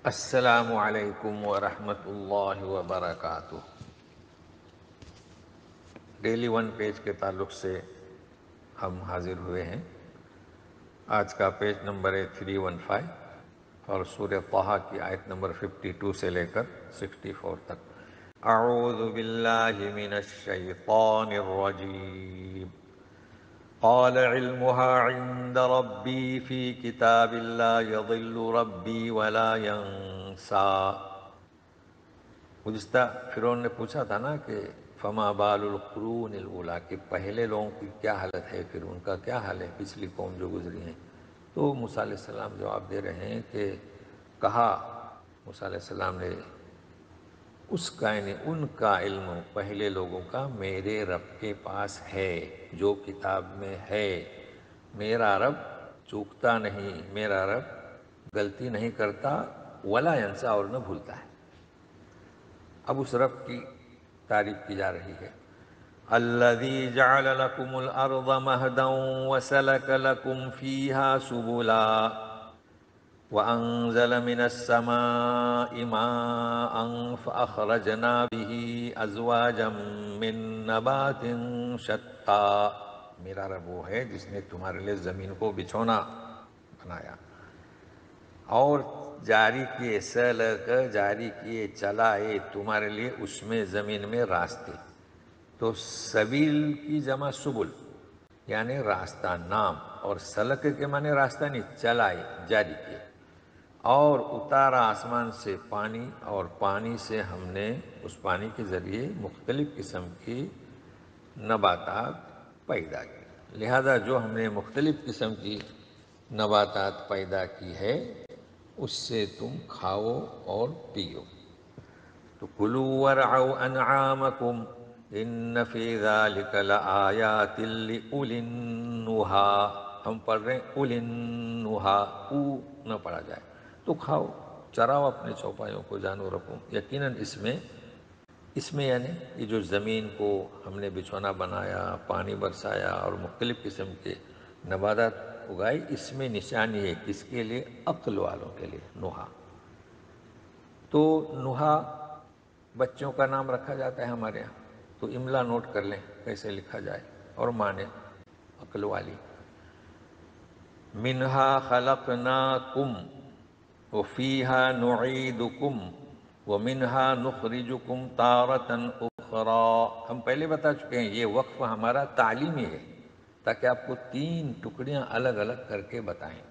السلام علیکم ورحمۃ اللہ وبرکاتہ۔ ڈیلی ون پیج کے تعلق سے ہم حاضر ہوئے ہیں۔ آج کا پیج نمبر ہے 315 اور سورہ طٰہٰ کی آیت نمبر 52 سے لے کر 64 تک۔ اعوذ باللہ من الشیطان الرجیم۔ قال علمها عند ربی فی کتاب لا یضل ربی ولا ینسا۔ گزشتہ فرعون نے پوچھا تھا نا کہ فما بال القرون الاولیٰ، کہ پہلے لوگوں کی کیا حالت ہے، پھر ان کا کیا حال ہے، پچھلی قوم جو گزری ہیں۔ تو موسیٰ علیہ السلام جواب دے رہے ہیں کہ کہا موسیٰ علیہ السلام نے اس کا یعنی ان کا علم پہلے لوگوں کا میرے رب کے پاس ہے، جو کتاب میں ہے۔ میرا رب چوکتا نہیں، میرا رب غلطی نہیں کرتا، ولا ینسا، اور نہ بھولتا ہے۔ اب اس رب کی تعریف کی جا رہی ہے۔ الذی جعل لکم الارض مہدا وسلک لکم فیہا سبلا وَأَنزَلَ مِنَ السَّمَاءِ مَاءً فَأَخْرَجْنَا بِهِ أَزْوَاجًا مِّن نَّبَاتٍ شَتَّىٰ۔ میرا رب وہ ہے جس نے تمہارے لیے زمین کو بچھونا بنایا اور جاری کیے، سلک جاری کیے، چلائے تمہارے لیے اس میں زمین میں راستے۔ تو سبیل کی جمع سبل یعنی راستہ، نام، اور سلک کے معنی راستہ نہیں، چلائے، جاری کیے، اور اتارا آسمان سے پانی، اور پانی سے ہم نے اس پانی کے ذریعے مختلف قسم کی نباتات پیدا کی۔ لہذا جو ہم نے مختلف قسم کی نباتات پیدا کی ہے اس سے تم کھاؤ اور پیو۔ تو کلوا ورعوا انعامکم ان فی ذلک لآیات لأولی النہی۔ ہم پڑھ رہے ہیں اولی النہی، او نہ پڑھا جائے۔ تو کھاؤ، چراؤ اپنے چوپایوں کو، جانوروں کو۔ یقیناً اس میں یعنی یہ جو زمین کو ہم نے بچھونا بنایا، پانی برسایا اور مختلف قسم کے نباتات اگائی، اس میں نشانی ہے کس کے لیے؟ عقل والوں کے لیے، نوحہ۔ تو نوحہ بچوں کا نام رکھا جاتا ہے ہمارے یہاں، تو املا نوٹ کر لیں کیسے لکھا جائے، اور معنی عقل والی۔ منہا خلقناکم وفیہا نعیدکم ومنہا نخرجکم تارۃ اخری۔ ہم پہلے بتا چکے ہیں یہ وقف ہمارا تعلیمی ہے تاکہ آپ کو 3 ٹکڑیاں الگ الگ کر کے بتائیں۔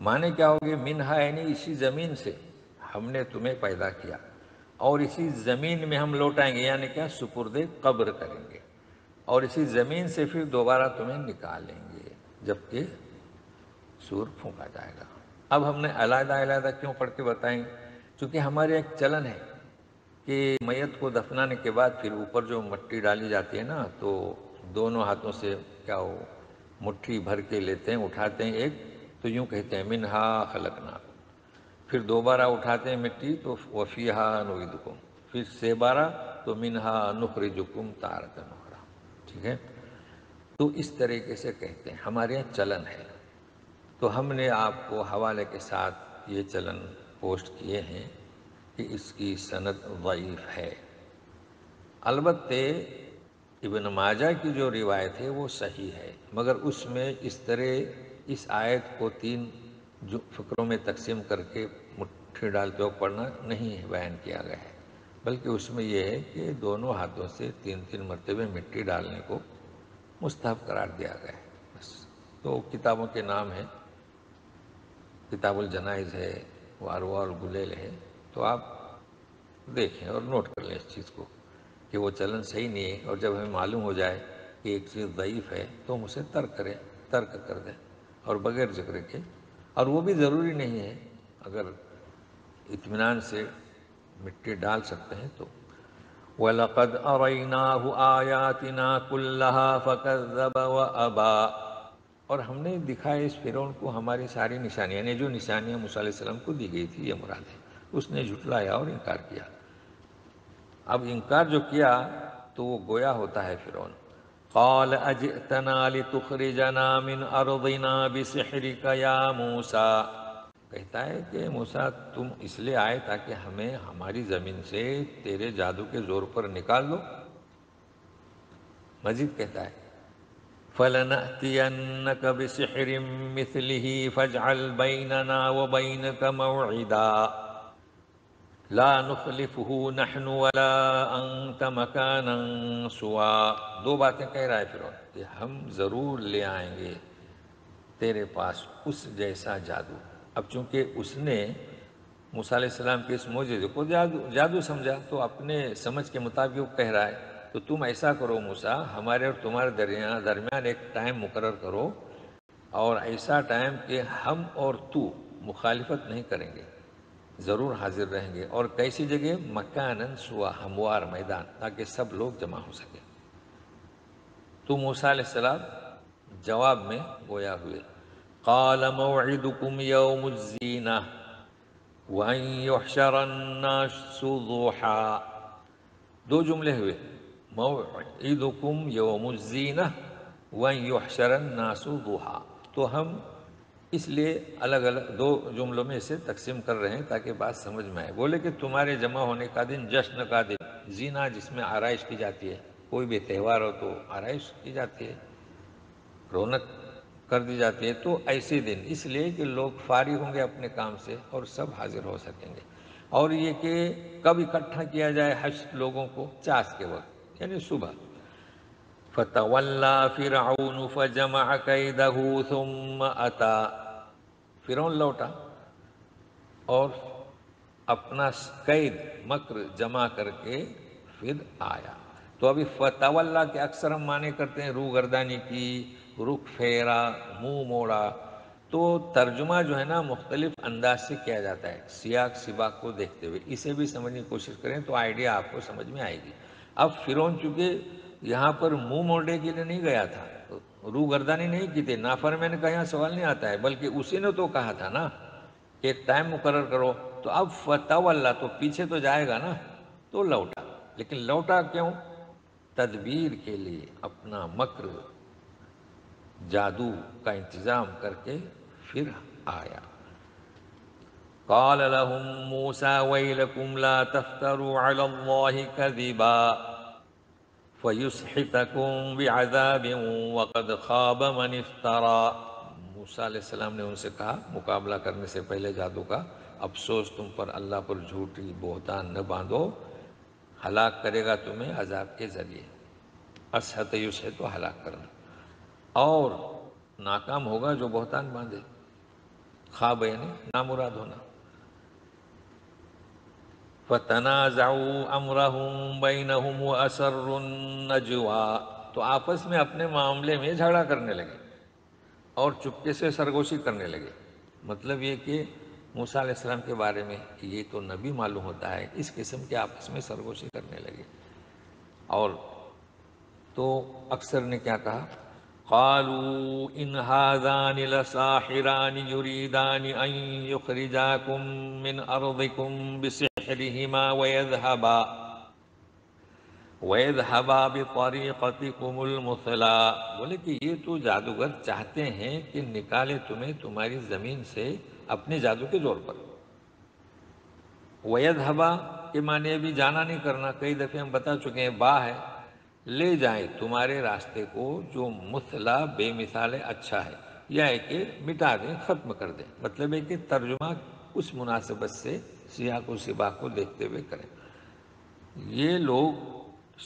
معنی کیا ہوگی؟ منہا یعنی اسی زمین سے ہم نے تمہیں پیدا کیا، اور اسی زمین میں ہم لوٹائیں گے، یعنی کیا؟ سپرد قبر کریں گے، اور اسی زمین سے پھر دوبارہ تمہیں نکالیں گے جبکہ سور پھونکا جائے گا۔ اب ہم نے علیحدہ علیحدہ کیوں پڑھ کے بتائیں؟ چونکہ ہمارے ایک چلن ہے کہ میت کو دفنانے کے بعد پھر اوپر جو مٹی ڈالی جاتی ہے نا، تو دونوں ہاتھوں سے کیا ہو مٹھی بھر کے لیتے ہیں، اٹھاتے ہیں ایک، تو یوں کہتے ہیں منہا خلقناکم، پھر دوبارہ اٹھاتے ہیں مٹی تو وفیہا نعیدکم، پھر سے بارہ تو منہا نخرجکم تارۃ اخری۔ ٹھیک ہے؟ تو اس طریقے سے کہتے ہیں، ہمارے یہاں چلن ہے۔ تو ہم نے آپ کو حوالے کے ساتھ یہ چلن پوسٹ کیے ہیں کہ اس کی سند ضعیف ہے۔ البتہ ابن ماجہ کی جو روایت ہے وہ صحیح ہے، مگر اس میں اس طرح اس آیت کو 3 فقروں میں تقسیم کر کے مٹھی ڈالتے ہوئے پڑھنا نہیں بیان کیا گیا ہے، بلکہ اس میں یہ ہے کہ دونوں ہاتھوں سے 3 مرتبہ مٹی ڈالنے کو مستحب قرار دیا گیا ہے بس۔ تو کتابوں کے نام ہیں، کتاب الجنائز ہے، واروا الگلیل ہے، تو آپ دیکھیں اور نوٹ کر لیں اس چیز کو کہ وہ چلن صحیح نہیں ہے، اور جب ہمیں معلوم ہو جائے کہ ایک چیز ضعیف ہے تو ہم اسے ترک کر دیں، اور بغیر ذکر کے۔ اور وہ بھی ضروری نہیں ہے، اگر اطمینان سے مٹی ڈال سکتے ہیں تو۔ وَلَقَدْ أَرَيْنَاهُ آيَاتِنَا كُلَّهَا فَكَذَّبَ وَأَبَى۔ اور ہم نے دکھائے اس فرعون کو ہماری ساری نشانیاں، یعنی جو نشانیاں موسیٰ علیہ السلام کو دی گئی تھی، یہ مراد ہے۔ اس نے جھٹلایا اور انکار کیا۔ اب انکار جو کیا تو وہ گویا ہوتا ہے فرعون۔ قال اجئتنا لتخرجنا من ارضنا بسحرك یا موسیٰ۔ کہتا ہے کہ موسیٰ تم اس لیے آئے تاکہ ہمیں ہماری زمین سے تیرے جادو کے زور پر نکال دو. مزید کہتا ہے فَلَنَأْتِيَنَّكَ بِسِحْرٍ مِثْلِهِ فَاجْعَلْ بَيْنَنَا وَبَيْنَكَ مَوْعِدًا لا نخلفه نحن ولا انت مکانا سوا. دو باتیں کہہ رہا ہے فرعون کہ ہم ضرور لے آئیں گے تیرے پاس اس جیسا جادو. اب چونکہ اس نے موسیٰ علیہ السلام کے اس معجزے کو جادو سمجھا تو اپنے سمجھ کے مطابق وہ کہہ رہا ہے تو تم ایسا کرو موسیٰ، ہمارے اور تمہارے درمیان ایک ٹائم مقرر کرو، اور ایسا ٹائم کہ ہم اور تو مخالفت نہیں کریں گے، ضرور حاضر رہیں گے. اور کیسی جگہ؟ مکانن سوا، ہموار میدان، تاکہ سب لوگ جمع ہو سکیں. تو موسیٰ علیہ السلام جواب میں گویا ہوئے قال موعدکم یوم الزینہ وَأَن يُحْشَرَ النَّاسُ ضُحًى. دو جملے ہوئے، موعدکم یوم الزینہ وَأَن يُحْشَرَ النَّاسُ ضُحًى. تو ہم اس لیے الگ الگ دو جملوں میں اسے تقسیم کر رہے ہیں تاکہ بات سمجھ میں آئے. بولے کہ تمہارے جمع ہونے کا دن جشن کا دن، زینہ جس میں آرائش کی جاتی ہے، کوئی بھی تہوار ہو تو آرائش کی جاتی ہے، رونق کر دی جاتی ہے. تو ایسے دن اس لیے کہ لوگ فارغ ہوں گے اپنے کام سے اور سب حاضر ہو سکیں گے. اور یہ کہ کب اکٹھا کیا جائے حشر لوگوں کو؟ چاس کے وقت، یعنی صبح. فَتَوَلَّى فِرْعَوْنُ فَجَمَعَ كَيْدَهُ ثُمَّ أَتَى. فرعون لوٹا اور اپنا قید مکر جمع کر کے پھر آیا. تو ابھی فتولا کے اکثر ہم معنی کرتے ہیں روگردانی کی، رخ پھیرا، منہ موڑا. تو ترجمہ جو ہے نا مختلف انداز سے کیا جاتا ہے سیاق سباق کو دیکھتے ہوئے. اسے بھی سمجھنے کی کوشش کریں تو آئیڈیا آپ کو سمجھ میں آئے گی. اب فرعون چونکہ یہاں پر منہ موڑنے کے لیے نہیں گیا تھا، روگردانی نہیں کی تھی، نافرمانی کا یہاں سوال نہیں آتا ہے، بلکہ اسی نے تو کہا تھا نا کہ ایک ٹائم مقرر کرو. تو اب فتولا تو پیچھے تو جائے گا نا، تو لوٹا. لیکن لوٹا کیوں؟ تدبیر کے لیے، اپنا مکر جادو کا انتظام کر کے پھر آیا. قال لهم موسى ويلكم لا تفتروا على الله كذبا فيسحتكم بعذاب وقد خاب من افترى. موسیٰ علیہ السلام نے ان سے کہا مقابلہ کرنے سے پہلے جادو کا، افسوس تم پر اللہ پر جھوٹی بہتان نہ باندھو، ہلاک کرے گا تمہیں عذاب کے ذریعے. اسحت یسحت تو ہلاک کرنا، اور ناکام ہوگا جو بہتان باندھے. خواب یعنی نامراد ہونا. فَتَنَازَعُوا أَمْرَهُمْ بَيْنَهُمْ وَأَسَرُّوا النَّجْوَىٰ. تو آپس میں اپنے معاملے میں جھگڑا کرنے لگے اور چپکے سے سرگوشی کرنے لگے. مطلب یہ کہ موسیٰ علیہ السلام کے بارے میں یہ تو نبی معلوم ہوتا ہے، اس قسم کے آپس میں سرگوشی کرنے لگے. اور تو اکثر نے کیا کہا؟ قالوا ان هذان لساحران يريدان ان يخرجاكم من ارضكم بسحرهما ويذهبا بطريقتكم المثلى. بولے کہ یہ تو جادوگر چاہتے ہیں کہ نکالے تمہیں تمہاری زمین سے اپنے جادو کے زور پر. وَيَذْهَبَا کے معنی بھی جانا نہیں کرنا، کئی دفعے ہم بتا چکے ہیں، با ہے، لے جائیں تمہارے راستے کو جو مثلا بے مثال اچھا ہے، یا ہے کہ مٹا دیں، ختم کر دیں. مطلب ہے کہ ترجمہ اس مناسبت سے سیاق و سباق کو دیکھتے ہوئے کریں. یہ لوگ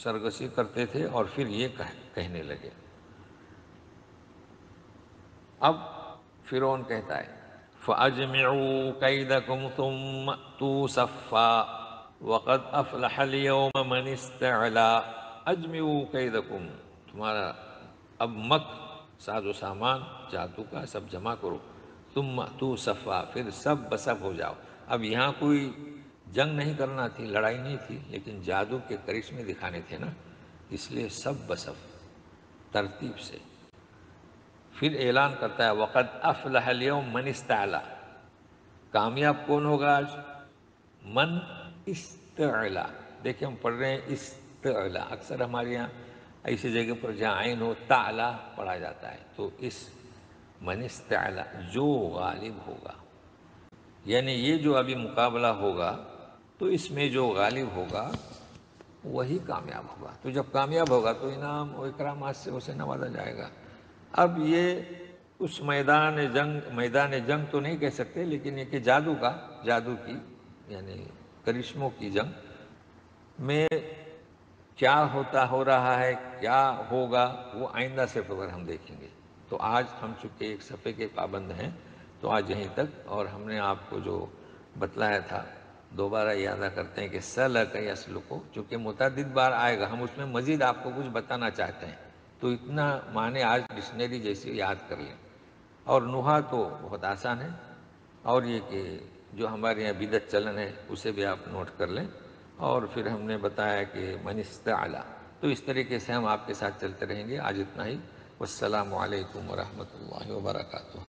سرگشی کرتے تھے اور پھر یہ کہنے لگے. اب فرعون کہتا ہے فَأَجْمِعُوا كَيْدَكُمْ ثُمَّ ائْتُوا صَفًّا وَقَدْ أَفْلَحَ الْيَوْمَ مَنِ اسْتَعْلَىٰ. اجمعوا کیدکم، تمہارا اب ساز و سامان جادو کا سب جمع کرو. ثم ائتوا صفا، پھر سب بسب ہو جاؤ. اب یہاں کوئی جنگ نہیں کرنا تھی، لڑائی نہیں تھی، لیکن جادو کے کرشمے دکھانے تھے نا، اس لیے سب بسب ترتیب سے. پھر اعلان کرتا ہے وقد افلح اليوم من استعلا. کامیاب کون ہوگا آج؟ من استعلا. دیکھیں ہم پڑھ رہے ہیں استعلا، اکثر ہمارے یہاں ایسی جگہ پر جہاں عین ہو تعلا پڑھا جاتا ہے. تو اس من استعلا، جو غالب ہوگا. یعنی یہ جو ابھی مقابلہ ہوگا تو اس میں جو غالب ہوگا وہی کامیاب ہوگا، تو جب کامیاب ہوگا تو انعام و اکرامات سے اسے نوازا جائے گا۔ اب یہ اس میدان جنگ تو نہیں کہہ سکتے، لیکن یہ کہ جادو کی یعنی کرشموں کی جنگ میں کیا ہو رہا ہے، کیا ہوگا، وہ آئندہ سے پر ہم دیکھیں گے۔ تو آج ہم چونکہ ایک صفحے کے پابند ہیں تو آج یہیں تک، اور ہم نے آپ کو جو بتلایا تھا دوبارہ یادہ کرتے ہیں کہ سلک یسلکو، چونکہ متعدد بار آئے گا، ہم اس میں مزید آپ کو کچھ بتانا چاہتے ہیں، تو اتنا معنی آج ڈکشنری جیسی یاد کر لیں۔ اور نحا تو بہت آسان ہے، اور یہ کہ جو ہمارے یہاں بدعت چلن ہے اسے بھی آپ نوٹ کر لیں۔ اور پھر ہم نے بتایا کہ من استعلا، تو اس طریقے سے ہم آپ کے ساتھ چلتے رہیں گے۔ آج اتنا ہی، والسلام علیکم ورحمۃ اللہ وبرکاتہ۔